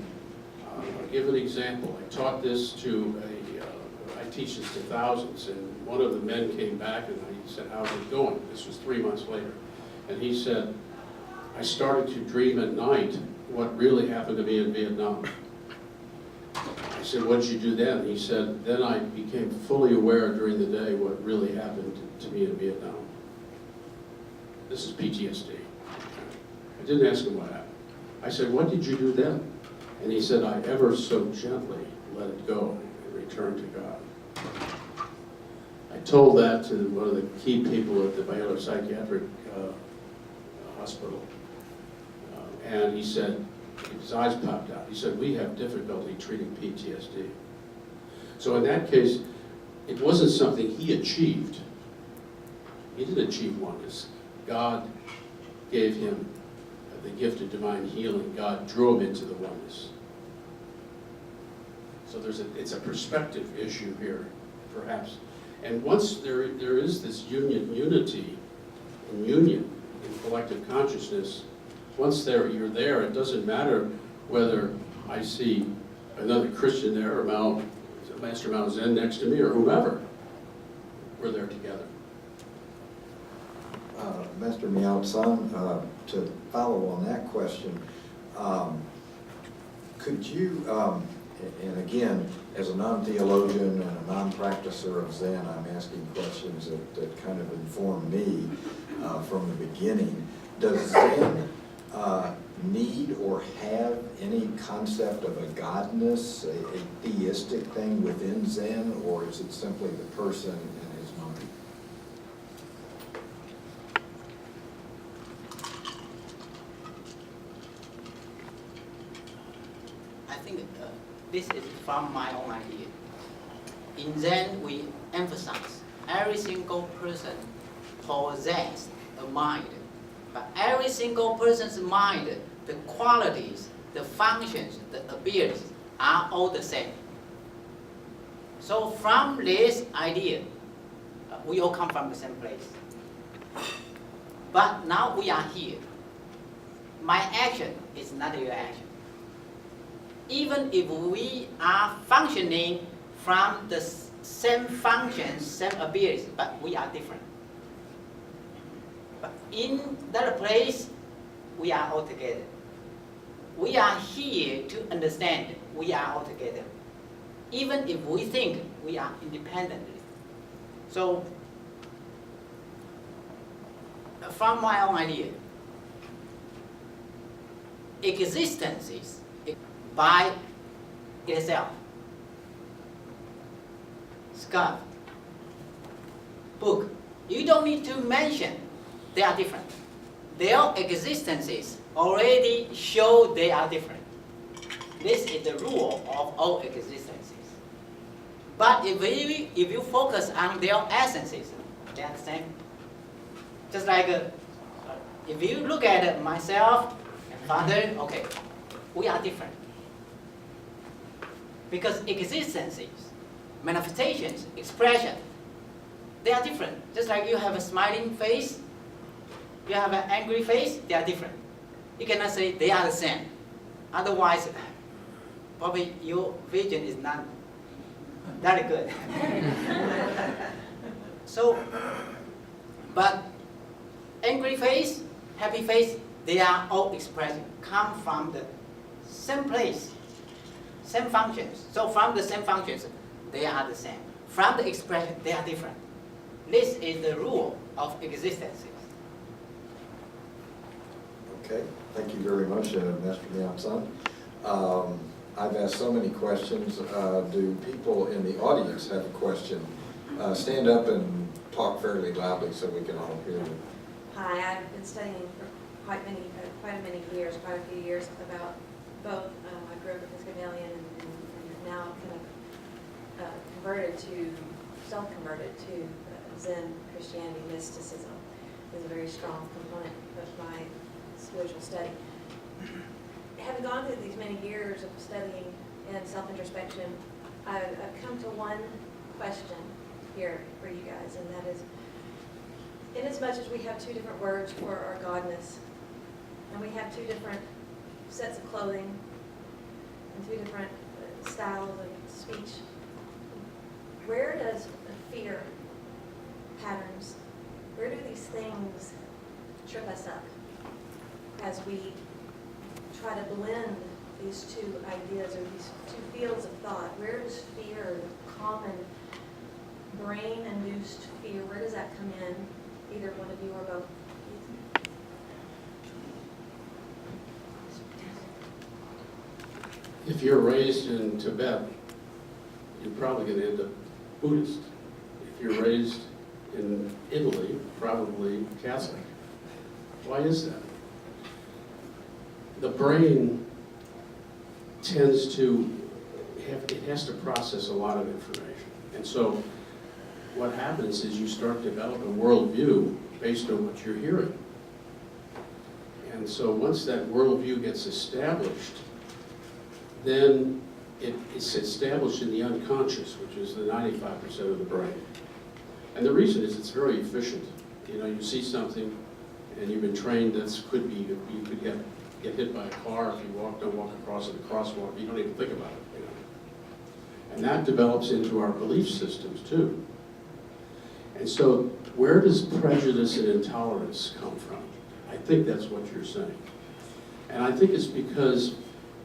I'll give an example. I taught this to I teach this to thousands, and one of the men came back and I said, how's it going? This was 3 months later. And he said, I started to dream at night what really happened to me in Vietnam. I said, what did you do then? He said, then I became fully aware during the day what really happened to me in Vietnam. This is PTSD. I didn't ask him what happened. I said, what did you do then? And he said, I ever so gently let it go and returned to God. I told that to one of the key people at the Miao Psychiatric Hospital. And he said, his eyes popped out. He said, we have difficulty treating PTSD. So in that case, it wasn't something he achieved. He didn't achieve oneness. God gave him the gift of divine healing. God drew him into the oneness. So it's a perspective issue here, perhaps. And once there is this unity and union in collective consciousness, once you're there, it doesn't matter whether I see another Christian there or Master Mao Zen next to me or whomever. We're there together. Master Miao Tsan, to follow on that question, could you, and again, as a non-theologian and a non-practicer of Zen, I'm asking questions that kind of inform me from the beginning. Does Zen need or have any concept of a godness, a theistic thing within Zen, or is it simply the person and his mind? I think this is from my own idea. In Zen, we emphasize every single person possesses a mind, but every single person's mind, the qualities, the functions, the abilities are all the same. So from this idea, we all come from the same place. But now we are here. My action is not your action. Even if we are functioning from the same functions, same abilities, but we are different. But in that place, we are all together. We are here to understand we are all together, even if we think we are independently. So, from my own idea, existence is by itself. Scarf, book, you don't need to mention they are different. Their existences already show they are different. This is the rule of all existences. But if you focus on their essences, they are the same. Just like if you look at myself and Father, okay, we are different. Because existences, manifestations, expression, they are different. Just like you have a smiling face, you have an angry face, they are different. You cannot say they are the same. Otherwise, probably your vision is not that good. So, but angry face, happy face, they are all expression, come from the same place, same functions. So from the same functions, they are the same. from the expression, they are different. This is the rule of existence. Okay, thank you very much, Master Miao Tsan. I've asked so many questions. Do people in the audience have a question? Stand up and talk fairly loudly so we can all hear you. Hi, I've been studying for quite a few years about both. I grew up Episcopalian and now self-converted to Zen Christianity. Mysticism is a very strong component of my spiritual study. Having gone through these many years of studying and self-introspection, I've come to one question here for you guys, and that is, inasmuch as we have two different words for our godness, and we have two different sets of clothing, and two different styles of speech, where does fear patterns, where do these things trip us up as we try to blend these two ideas or these two fields of thought? Where does fear, the common brain-induced fear, where does that come in? Either one of you or both. If you're raised in Tibet, you're probably going to end up Buddhist. If you're raised in Italy, probably Catholic. Why is that? The brain tends to it has to process a lot of information. And so what happens is you start to develop a worldview based on what you're hearing. And so once that worldview gets established, then it's established in the unconscious, which is the 95% of the brain. And the reason is it's very efficient. You know, you see something and you've been trained that could be, you could get hit by a car if you don't walk across at a crosswalk. You don't even think about it, you know. And that develops into our belief systems too. And so where does prejudice and intolerance come from? I think that's what you're saying. And I think it's because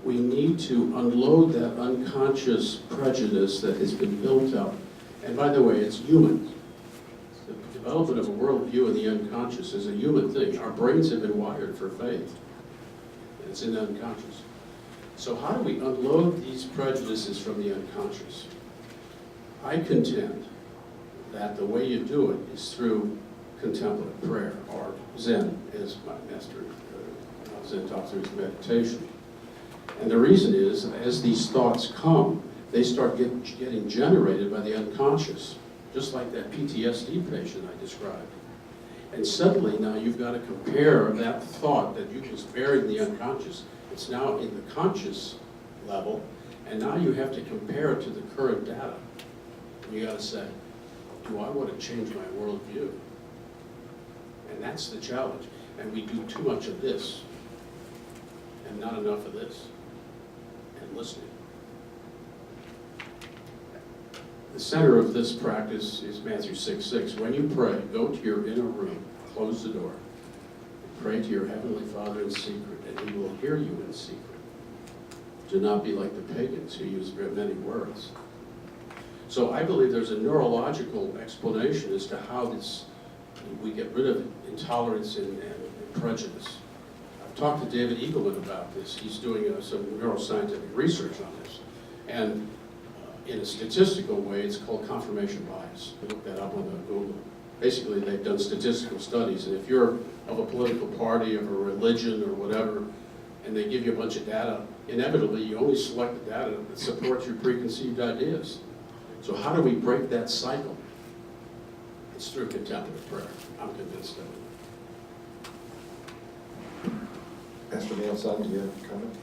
we need to unload that unconscious prejudice that has been built up. And by the way, it's human. The development of a worldview in the unconscious is a human thing. Our brains have been wired for faith. It's in the unconscious. So how do we unload these prejudices from the unconscious? I contend that the way you do it is through contemplative prayer, or Zen, as my master Zen taught through his meditation. And the reason is, as these thoughts come, they start getting generated by the unconscious, just like that PTSD patient I described. And suddenly now you've got to compare that thought that you was buried in the unconscious. It's now in the conscious level, and now you have to compare it to the current data. And you got to say, do I want to change my worldview? And that's the challenge. And we do too much of this, and not enough of this, and listening. The center of this practice is Matthew 6:6. When you pray, go to your inner room, close the door, and pray to your heavenly Father in secret, and he will hear you in secret. Do not be like the pagans who use many words. So I believe there's a neurological explanation as to how we get rid of intolerance and prejudice. I've talked to David Eagleman about this. He's doing some neuroscientific research on this. And in a statistical way, it's called confirmation bias. You look that up on Google. Basically, they've done statistical studies, and if you're of a political party, of a religion, or whatever, and they give you a bunch of data, inevitably, you only select the data that supports your preconceived ideas. So how do we break that cycle? It's through contemplative prayer. I'm convinced of it. Pastor Miao Tsan, do you have a comment?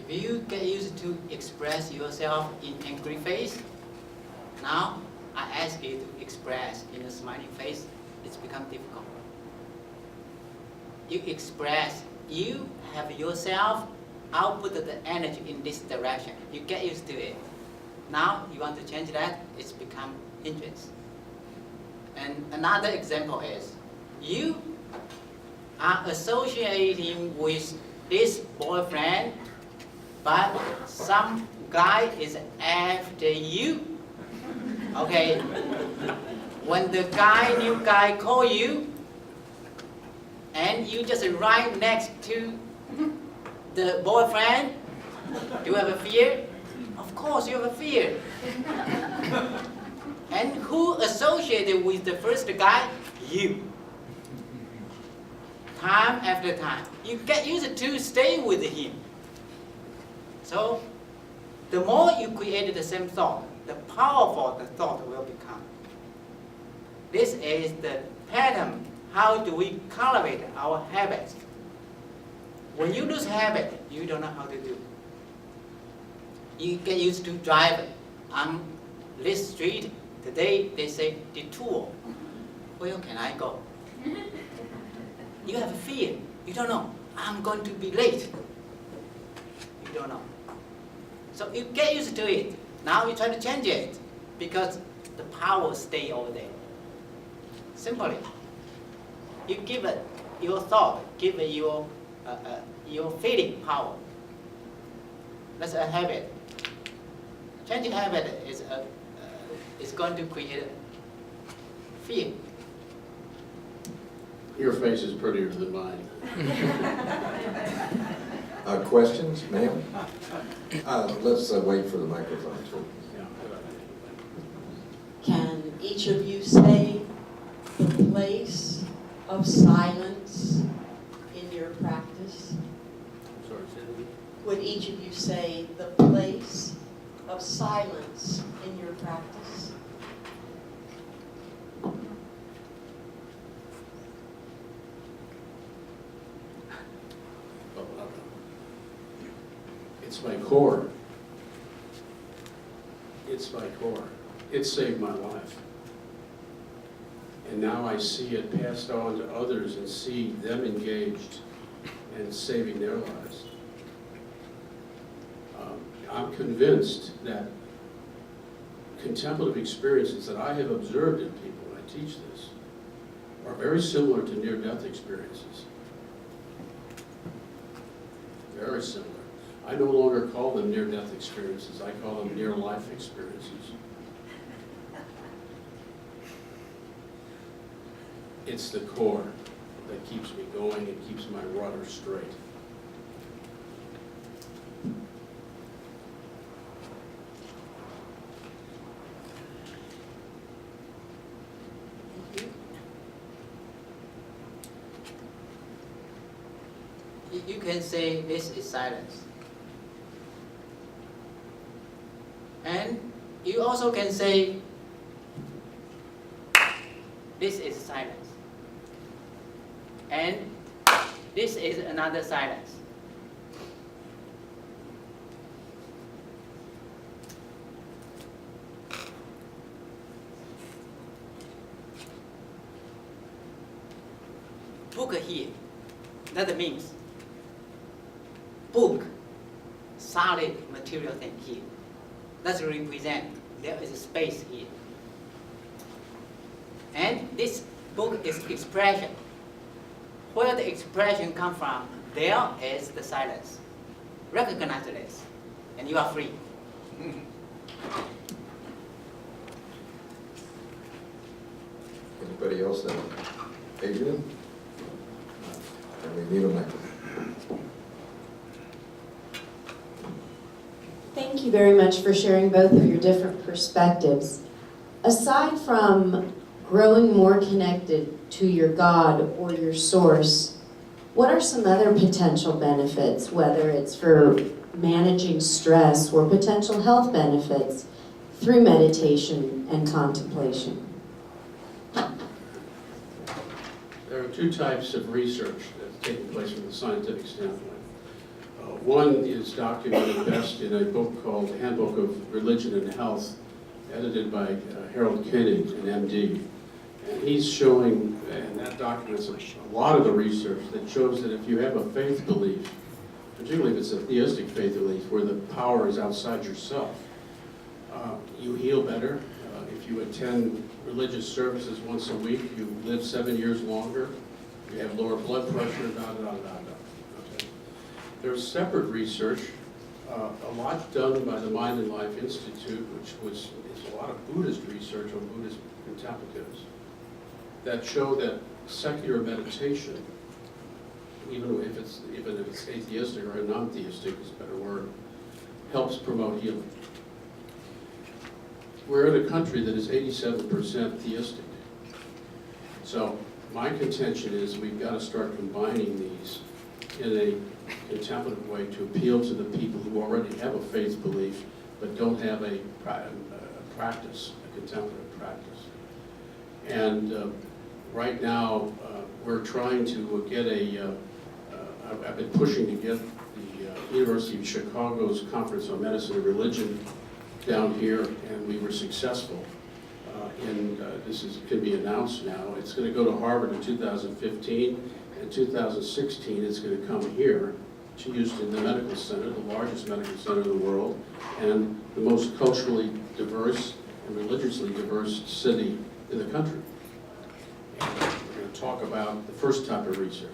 If you get used to express yourself in angry face, now I ask you to express in a smiling face, it's become difficult. You express, you have yourself output the energy in this direction. You get used to it. Now you want to change that, it's become hindrance. And another example is, you are associating with this boyfriend, but some guy is after you. Okay? When the new guy call you, and you just right next to the boyfriend, do you have a fear? Of course you have a fear. And who associated with the first guy? You. Time after time. You get used to stay with him. So, the more you create the same thought, the powerful the thought will become. This is the pattern. How do we cultivate our habits? When you lose habit, you don't know how to do. You get used to driving on this street. Today they say detour. Where can I go? You have a fear. You don't know. I'm going to be late. You don't know. So you get used to it. Now you try to change it because the power stay over there. Simply, you give it your thought, give it your feeling power. That's a habit. Changing habit is going to create fear. Your face is prettier than mine. Questions, ma'am? Let's wait for the microphone too. Can each of you say the place of silence in your practice? Sorry, say that again. Would each of you say the place of silence in your practice? It's my core. It's my core. It saved my life. And now I see it passed on to others and see them engaged and saving their lives. I'm convinced that contemplative experiences that I have observed in people when I teach this are very similar to near-death experiences. Very similar. I no longer call them near-death experiences. I call them near-life experiences. It's the core that keeps me going and keeps my rudder straight. You can say this is silence. And you also can say this is silence. And this is another silence. Book here. That means book, solid material thing here. That's represent there is a space here. And this book is expression. Where the expression comes from, there is the silence. Recognize this, and you are free. Anybody else? Adrian? And we need a microphone. Thank you very much for sharing both of your different perspectives. Aside from growing more connected to your God or your source, what are some other potential benefits, whether it's for managing stress or potential health benefits through meditation and contemplation? There are two types of research that's taking place from the scientific standpoint. One is documented best in a book called Handbook of Religion and Health, edited by Harold Koenig, an MD. And he's showing, and that documents a lot of the research that shows that if you have a faith belief, particularly if it's a theistic faith belief where the power is outside yourself, you heal better. If you attend religious services once a week, you live 7 years longer, you have lower blood pressure, da, da, da, da, da. Okay. There's separate research a lot done by the Mind and Life Institute, is a lot of Buddhist research on Buddhist contemplatives that show that secular meditation, even if it's atheistic or non-theistic is a better word, helps promote healing. We're in a country that is 87% theistic. So my contention is we've got to start combining these in a contemplative way to appeal to the people who already have a faith belief but don't have a practice, a contemplative practice. And right now, we're trying to get I've been pushing to get the University of Chicago's Conference on Medicine and Religion down here, and we were successful. Can be announced now. It's going to go to Harvard in 2015. In 2016, it's going to come here to Houston, the medical center, the largest medical center in the world, and the most culturally diverse and religiously diverse city in the country. And we're going to talk about the first type of research.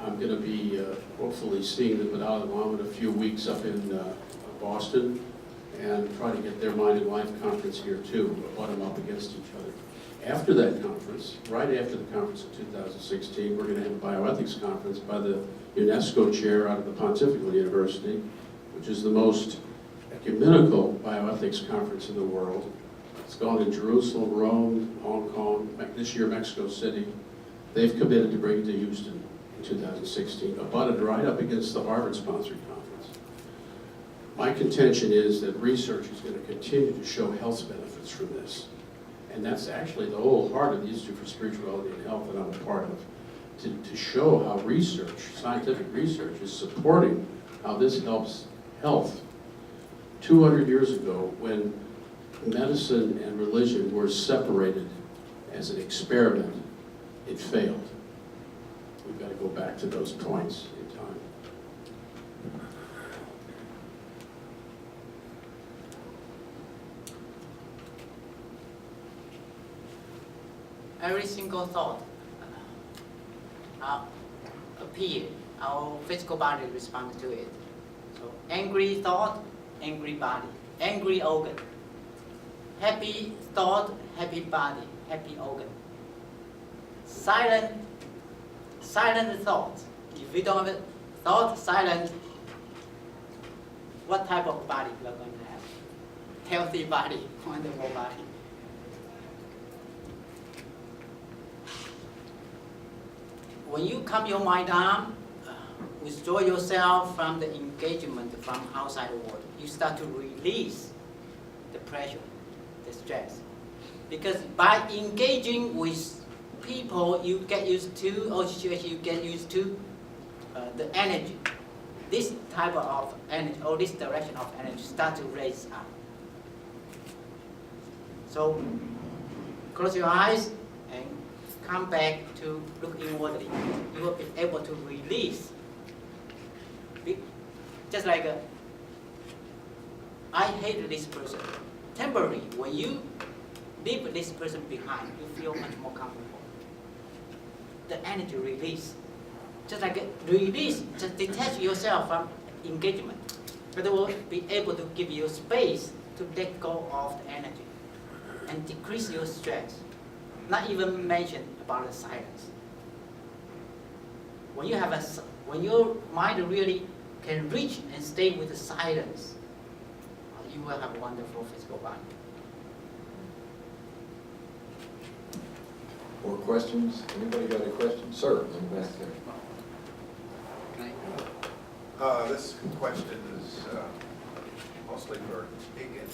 I'm going to be hopefully seeing the Dalai Lama in a few weeks up in Boston, and try to get their Mind and Life conference here too, butt them up against each other. After that conference, right after the conference in 2016, we're going to have a bioethics conference by the UNESCO chair out of the Pontifical University, which is the most ecumenical bioethics conference in the world. It's gone to Jerusalem, Rome, Hong Kong, this year Mexico City. They've committed to bring it to Houston in 2016, abutted right up against the Harvard-sponsored conference. My contention is that research is going to continue to show health benefits from this. And that's actually the whole heart of the Institute for Spirituality and Health that I'm a part of, to show how research, scientific research, is supporting how this helps health. 200 years ago, when medicine and religion were separated as an experiment, it failed. We've got to go back to those points in time. Every single thought appear, our physical body responds to it. So angry thought, angry body, angry organ. Happy thought, happy body, happy organ. Silent thought. If we don't have thought, silent, what type of body we are going to have? Healthy body, wonderful body. When you calm your mind down, withdraw yourself from the engagement from outside the world, you start to release the pressure, the stress. Because by engaging with people you get used to, or situation you get used to, the energy, this type of energy, or this direction of energy start to raise up. So close your eyes and come back to look inwardly. You will be able to release. Just like I hate this person. Temporarily, when you leave this person behind, you feel much more comfortable. The energy release. Just like release, just detach yourself from engagement. But it will be able to give you space to let go of the energy and decrease your stress. Not even mention about the silence. When your mind really can reach and stay with the silence, you will have a wonderful physical body. More questions? Anybody got a question? Sir, in the back there. This question is mostly for Deacon,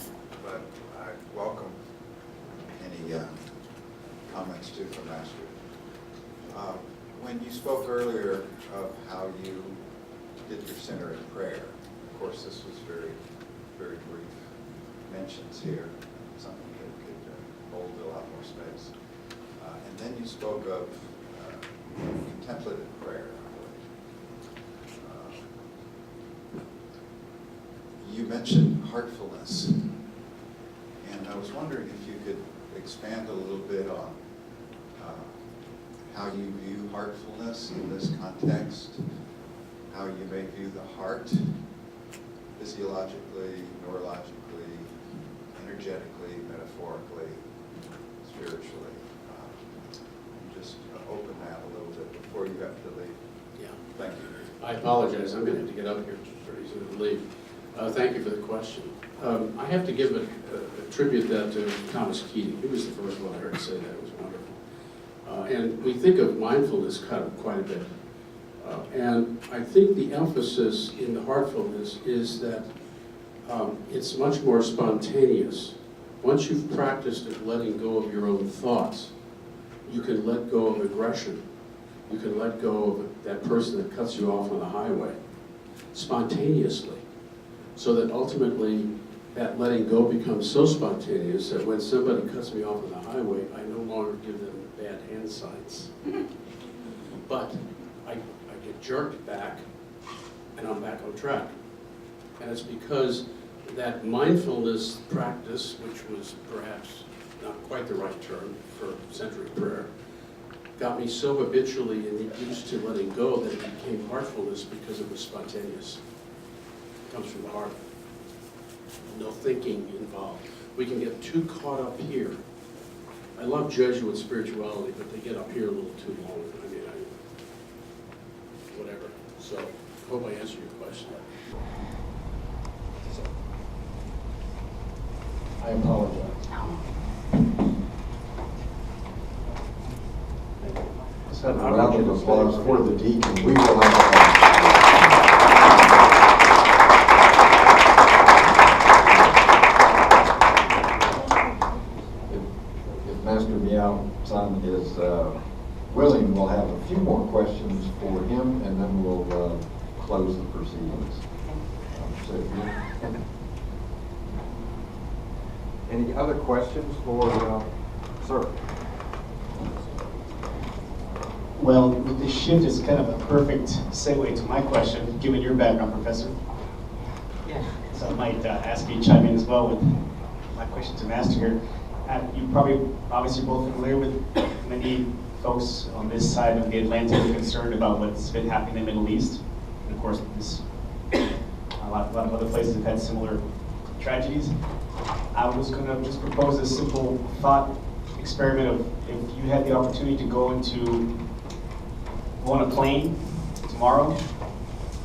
but I welcome any comments too from Master. When you spoke earlier of how you did your center in prayer, of course this was very, very brief mentions here, something that could hold a lot more space. And then you spoke of contemplative prayer. You mentioned heartfulness, and I was wondering if you could expand a little bit on how you view heartfulness in this context, how you may view the heart, physiologically, neurologically, energetically, metaphorically, spiritually. Just open that a little bit before you have to leave. Yeah. Thank you. I apologize, I'm going to have to get up here pretty soon to leave. Thank you for the question. I have to give attribute that to Thomas Keating. He was the first one I heard say that. It was wonderful. And we think of mindfulness quite a bit. And I think the emphasis in the heartfulness is that it's much more spontaneous. Once you've practiced at letting go of your own thoughts, you can let go of aggression. You can let go of that person that cuts you off on the highway spontaneously, so that ultimately that letting go becomes so spontaneous that when somebody cuts me off on the highway, I no longer give them bad hand signs. But I get jerked back, and I'm back on track. And it's because that mindfulness practice, which was perhaps not quite the right term for century prayer, got me so habitually used to letting go that it became heartfulness because it was spontaneous. It comes from the heart. No thinking involved. We can get too caught up here. I love Jesuit spirituality, but they get up here a little too long. Whatever. So, hope I answered your question. I apologize. Let's have a round of applause for the deacon. We will have if Master Miao Tsan is willing, we'll have a few more questions for him, and then we'll close the proceedings. Any other questions for sir? Well, the shift is kind of a perfect segue to my question, given your background, Professor. Yeah. So I might ask you to chime in as well with my question to Master here. You probably, obviously, both familiar with many folks on this side of the Atlantic are concerned about what's been happening in the Middle East. And of course, a lot of other places have had similar tragedies. I was going to just propose a simple thought experiment of if you had the opportunity to go on a plane tomorrow,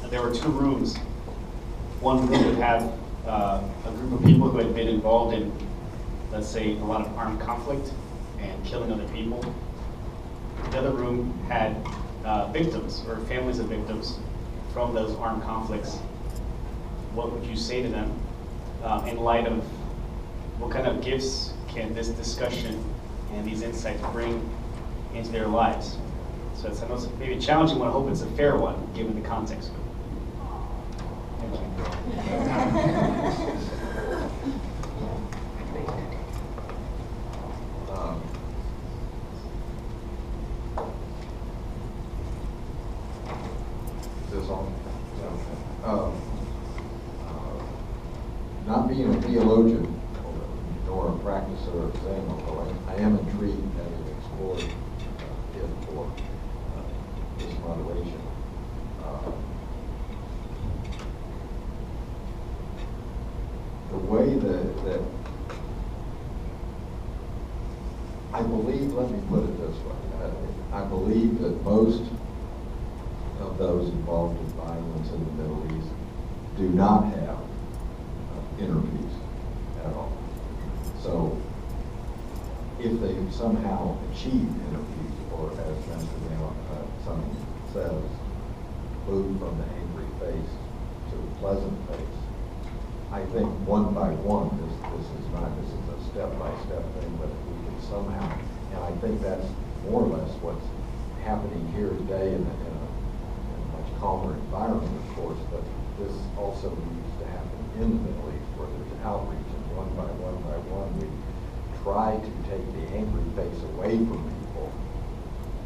and there were two rooms. One room would have a group of people who had been involved in, let's say, a lot of armed conflict and killing other people. The other room had victims or families of victims from those armed conflicts. What would you say to them in light of what kind of gifts can this discussion and these insights bring into their lives? So I know it's maybe a challenging one. I hope it's a fair one, given the context. Thank you. Not being a theologian nor a practicer of Zen, although I am intrigued having explored it for this moderation. The way that I believe, let me put it this way, I believe that most of those involved in violence in the Middle East do not have inner peace at all. So if they somehow achieve inner peace, or as Master Miao says, move from the angry face to the pleasant face, I think one by one, this is a step-by-step thing, but if we can somehow, and I think that's more or less what's happening here today in a much calmer environment, of course, but this also needs to happen in the Middle East, where there's outreach, and one by one, we try to take the angry face away from people,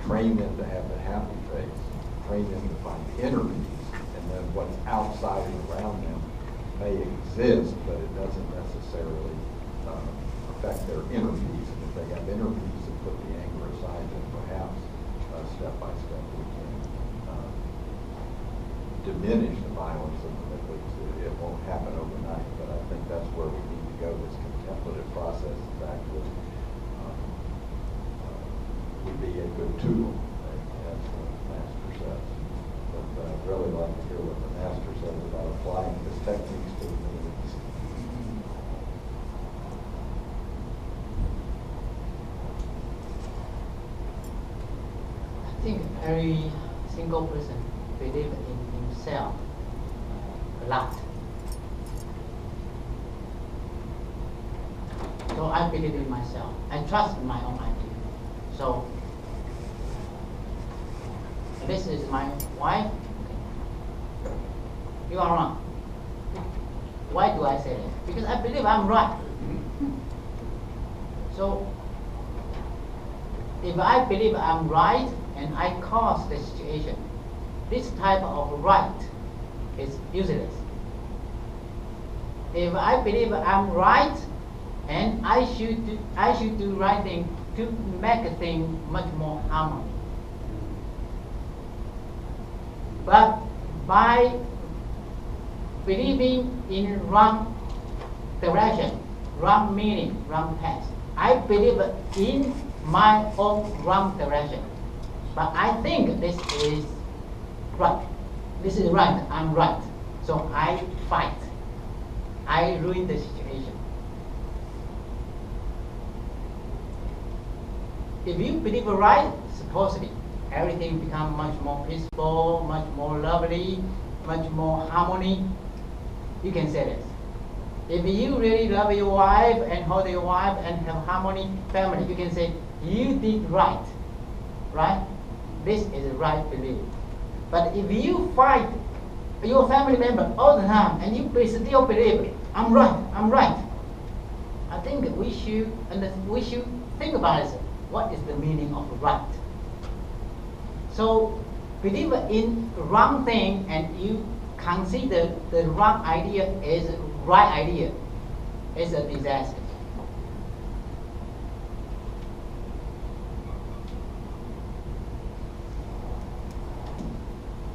train them to have the happy face, train them to find inner peace, and then what's outside and around them may exist, but it doesn't necessarily affect their inner peace. And if they have inner peace and put the anger aside, then perhaps step by step we can diminish the violence in the Middle East. It won't happen overnight, but I think that's where we need to go. This contemplative process is actually would be a good tool, as the master says. But I'd really like to hear what the master says about applying his techniques to the Middle East. I think every single person believes in himself a lot. So I believe in myself. I trust in my own idea. So this is my wife. Okay. You are wrong. Why do I say that? Because I believe I'm right. So if I believe I'm right and I cause the situation, this type of right is useless. If I believe I'm right and I should do right thing to make a thing much more harmony. But by believing in wrong direction, wrong meaning, wrong path, I believe in my own wrong direction. But I think this is right. This is right. I'm right. So I fight. I ruin the situation. If you believe right, supposedly everything becomes much more peaceful, much more lovely, much more harmony. You can say this. If you really love your wife and hold your wife and have harmony family, you can say you did right. Right? This is a right belief. But if you fight your family member all the time and you still believe I'm right, I think we should think about it. What is the meaning of right? So believe in wrong thing and you consider the wrong idea as right idea is a disaster.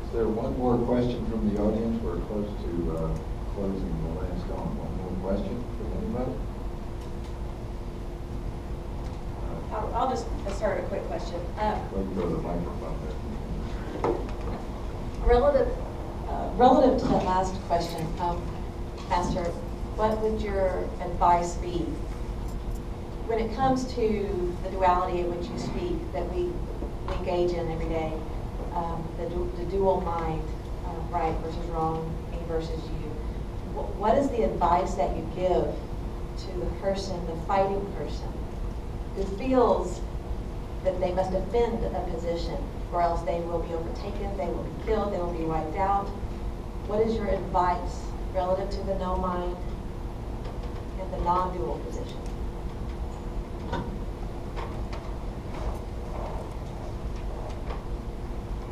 Is there one more question from the audience? We're close to closing the last on. One more question from anybody? I'll just start a quick question. Let me go to the microphone there. Relative to that last question, Pastor, what would your advice be when it comes to the duality in which you speak that we engage in every day, the dual mind, right versus wrong, me versus you? What is the advice that you give to the person, the fighting person, who feels that they must defend a position or else they will be overtaken, they will be killed, they will be wiped out? What is your advice relative to the no mind and the non-dual position?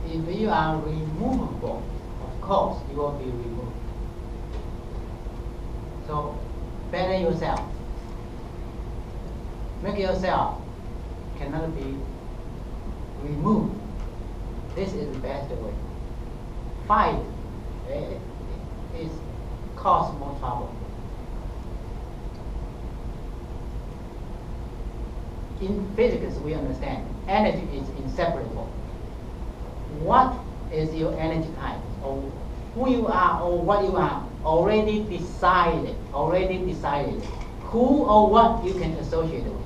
If you are removable, of course you will be removed. So better yourself. Make yourself cannot be removed. This is the best way. Fight is cause more trouble. In physics, we understand energy is inseparable. What is your energy type, or who you are, or what you are? Already decided. Who or what you can associate with,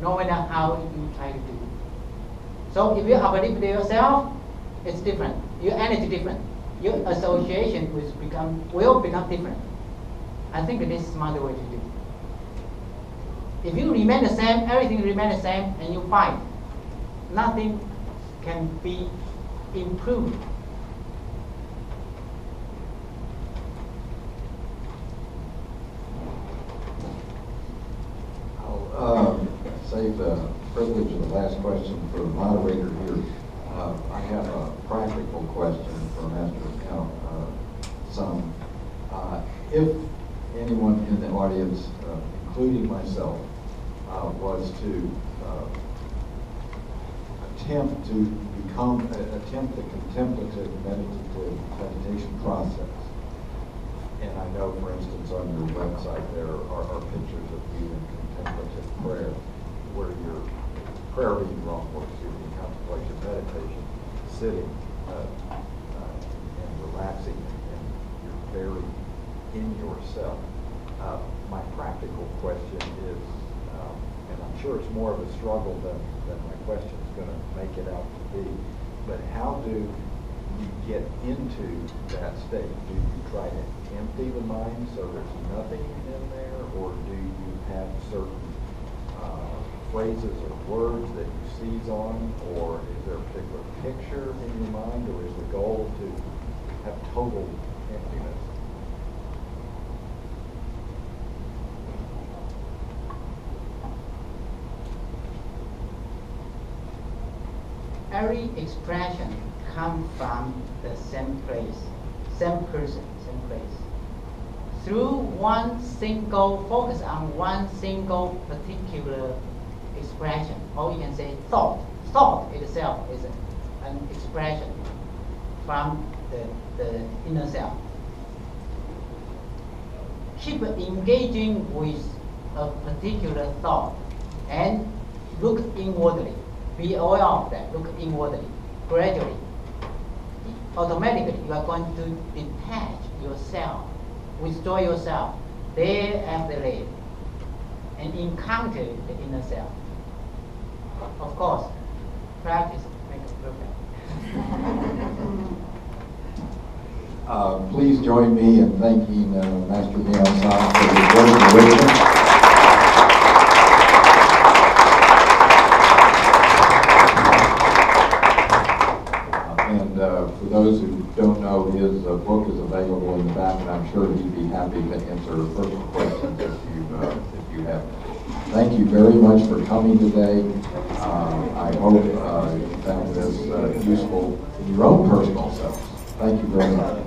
no matter how you try to do it. So if you have belief in yourself, it's different. Your energy different. Your association will become different. I think this is another way to do it. If you remain the same, everything remains the same, and you fight, nothing can be improved. I'll save the privilege of the last question for the moderator here. I have a practical question for Master Miao. If anyone in the audience, including myself, was to attempt the contemplative meditative meditation process. And I know, for instance, on your website there are pictures of you in contemplative prayer, where your prayer being wrong, or excuse me, contemplation meditation, sitting and relaxing, and you're very in yourself. My practical question is, and I'm sure it's more of a struggle than my question is going to make it out to be, but how do you get into that state? Do you try to empty the mind so there's nothing in there, or do you have certain phrases or words that you seize on, or is there a particular picture in your mind, or is the goal to have total emptiness? Every expression comes from the same place, same person, same place. Through one single focus on one single particular expression, or you can say thought. Thought itself is an expression from the inner self. Keep engaging with a particular thought and look inwardly. Be aware of that. Look inwardly. Gradually, automatically, you are going to detach yourself, withdraw yourself day after day, and encounter the inner self. Of course, practice makes perfect. Please join me in thanking Master Miao Tsan for his words of wisdom. For those who don't know, his book is available in the back, and I'm sure he'd be happy to answer personal questions if you have. Thank you very much for coming today. I hope you found this useful in your own personal selves. Thank you very much.